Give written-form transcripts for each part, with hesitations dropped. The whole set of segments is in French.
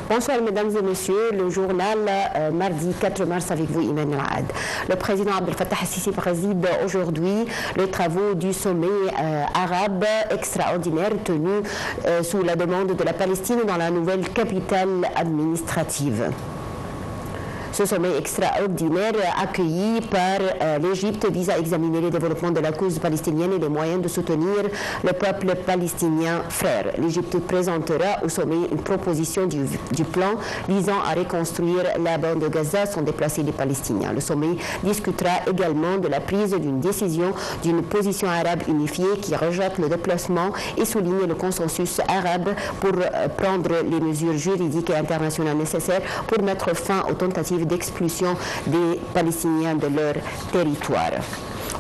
Bonsoir mesdames et messieurs, le journal mardi 4 mars avec vous Iman Raad. Le président Abdel Fattah al-Sisi préside aujourd'hui les travaux du sommet arabe extraordinaire tenu sous la demande de la Palestine dans la nouvelle capitale administrative. Ce sommet extraordinaire accueilli par l'Égypte vise à examiner les développements de la cause palestinienne et les moyens de soutenir le peuple palestinien frère. L'Égypte présentera au sommet une proposition du plan visant à reconstruire la bande de Gaza sans déplacer les Palestiniens. Le sommet discutera également de la prise d'une décision d'une position arabe unifiée qui rejette le déplacement et souligne le consensus arabe pour prendre les mesures juridiques et internationales nécessaires pour mettre fin aux tentatives d'expulsion des Palestiniens de leur territoire.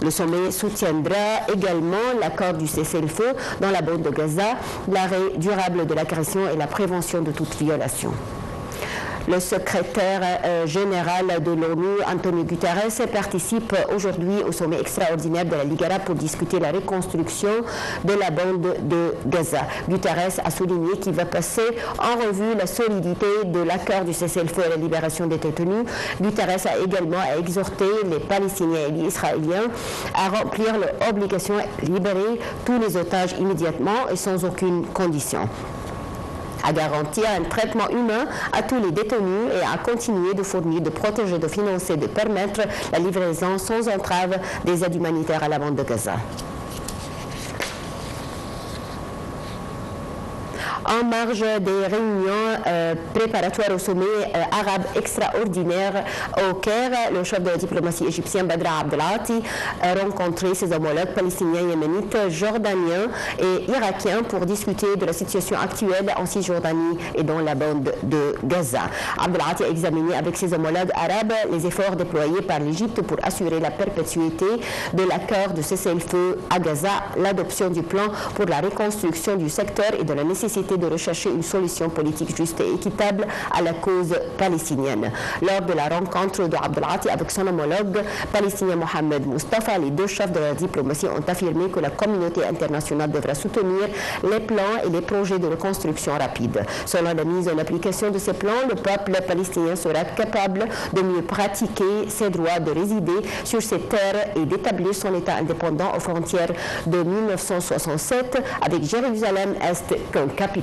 Le sommet soutiendra également l'accord du cessez-le-feu dans la bande de Gaza, l'arrêt durable de l'agression et la prévention de toute violation. Le secrétaire général de l'ONU, Antonio Guterres, participe aujourd'hui au sommet extraordinaire de la Ligue arabe pour discuter la reconstruction de la bande de Gaza. Guterres a souligné qu'il va passer en revue la solidité de l'accord du cessez-le-feu et la libération des détenus. Guterres a également exhorté les Palestiniens et les Israéliens à remplir leur obligation et libérer tous les otages immédiatement et sans aucune condition, à garantir un traitement humain à tous les détenus et à continuer de fournir, de protéger, de financer, de permettre la livraison sans entrave des aides humanitaires à la bande de Gaza. En marge des réunions préparatoires au sommet arabe extraordinaire au Caire, le chef de la diplomatie égyptienne Badr Abdelati a rencontré ses homologues palestiniens, yéménites, jordaniens et irakiens pour discuter de la situation actuelle en Cisjordanie et dans la bande de Gaza. Abdelati a examiné avec ses homologues arabes les efforts déployés par l'Égypte pour assurer la perpétuité de l'accord de cessez-le-feu à Gaza, l'adoption du plan pour la reconstruction du secteur et de la nécessité de rechercher une solution politique juste et équitable à la cause palestinienne. Lors de la rencontre de Abdelati avec son homologue palestinien Mohamed Mustafa, les deux chefs de la diplomatie ont affirmé que la communauté internationale devra soutenir les plans et les projets de reconstruction rapide. Selon la mise en application de ces plans, le peuple palestinien sera capable de mieux pratiquer ses droits de résider sur ses terres et d'établir son État indépendant aux frontières de 1967 avec Jérusalem-Est comme capitale.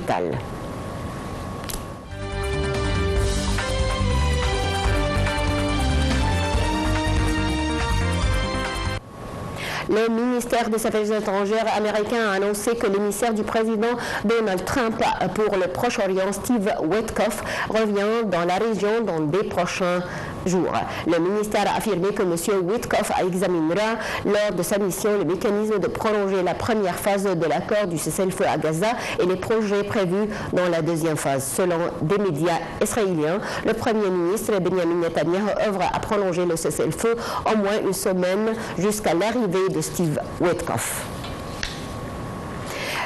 Le ministère des Affaires étrangères américain a annoncé que l'émissaire du président Donald Trump pour le Proche-Orient, Steve Witkoff, revient dans la région dans les prochains jours. Le ministère a affirmé que M. Witkoff examinera lors de sa mission le mécanisme de prolonger la première phase de l'accord du cessez-le-feu à Gaza et les projets prévus dans la deuxième phase. Selon des médias israéliens, le Premier ministre Benjamin Netanyahu œuvre à prolonger le cessez-le-feu au moins une semaine jusqu'à l'arrivée de Steve Witkoff.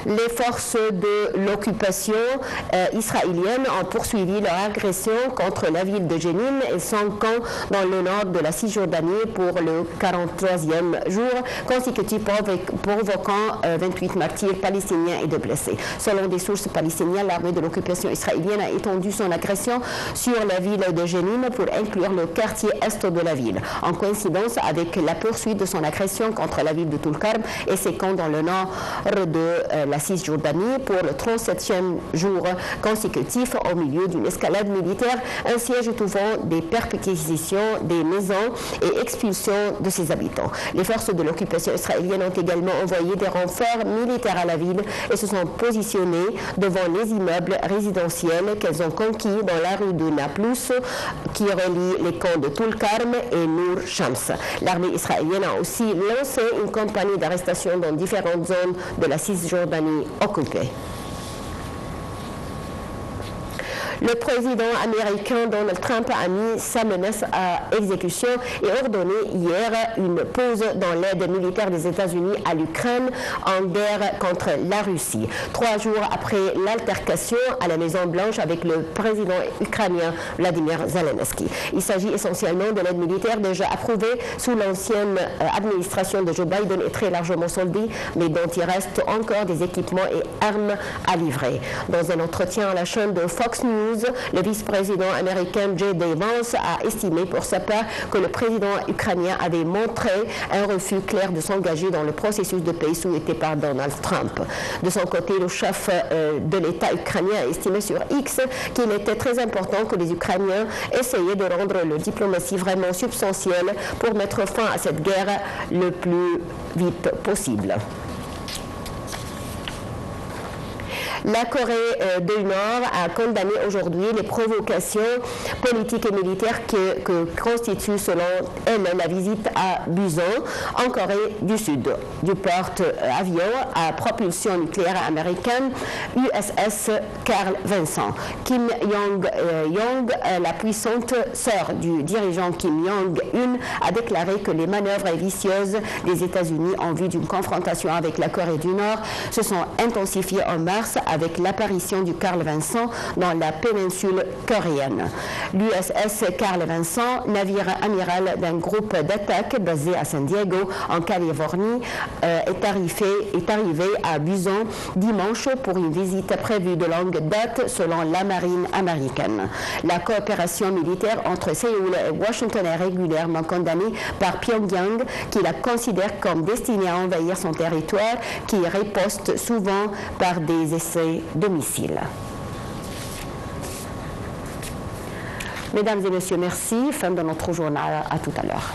Les forces de l'occupation israélienne ont poursuivi leur agression contre la ville de Jenin et son camp dans le nord de la Cisjordanie pour le 43e jour consécutif, provoquant 28 martyrs palestiniens et 2 blessés. Selon des sources palestiniennes, l'armée de l'occupation israélienne a étendu son agression sur la ville de Jenin pour inclure le quartier est de la ville, en coïncidence avec la poursuite de son agression contre la ville de Tulkarm et ses camps dans le nord de la Cisjordanie pour le 37e jour consécutif au milieu d'une escalade militaire, un siège étouffant, des perquisitions des maisons et expulsion de ses habitants. Les forces de l'occupation israélienne ont également envoyé des renforts militaires à la ville et se sont positionnées devant les immeubles résidentiels qu'elles ont conquis dans la rue de Nablus qui relie les camps de Tulkarm et Nour Shams. L'armée israélienne a aussi lancé une campagne d'arrestation dans différentes zones de la Cisjordanie occupée. Le président américain Donald Trump a mis sa menace à exécution et ordonné hier une pause dans l'aide militaire des États-Unis à l'Ukraine en guerre contre la Russie. 3 jours après l'altercation à la Maison-Blanche avec le président ukrainien Vladimir Zelensky. Il s'agit essentiellement de l'aide militaire déjà approuvée sous l'ancienne administration de Joe Biden et très largement soldée, mais dont il reste encore des équipements et armes à livrer. Dans un entretien à la chaîne de Fox News, News, le vice-président américain J.D. Vance a estimé pour sa part que le président ukrainien avait montré un refus clair de s'engager dans le processus de paix souhaité par Donald Trump. De son côté, le chef de l'État ukrainien a estimé sur X qu'il était très important que les Ukrainiens essayaient de rendre leur diplomatie vraiment substantielle pour mettre fin à cette guerre le plus vite possible. La Corée du Nord a condamné aujourd'hui les provocations politiques et militaires que constitue selon elle la visite à Busan en Corée du Sud du porte-avions à propulsion nucléaire américaine USS Carl Vinson. Kim Jong, la puissante sœur du dirigeant Kim Jong-un, a déclaré que les manœuvres vicieuses des États-Unis en vue d'une confrontation avec la Corée du Nord se sont intensifiées en mars avec l'apparition du Carl Vinson dans la péninsule coréenne. L'USS Carl Vinson, navire amiral d'un groupe d'attaque basé à San Diego, en Californie, est arrivé à Busan dimanche pour une visite prévue de longue date selon la marine américaine. La coopération militaire entre Séoul et Washington est régulièrement condamnée par Pyongyang, qui la considère comme destinée à envahir son territoire, qui riposte souvent par des essais de missiles. Mesdames et messieurs, merci. Fin de notre journal. À tout à l'heure.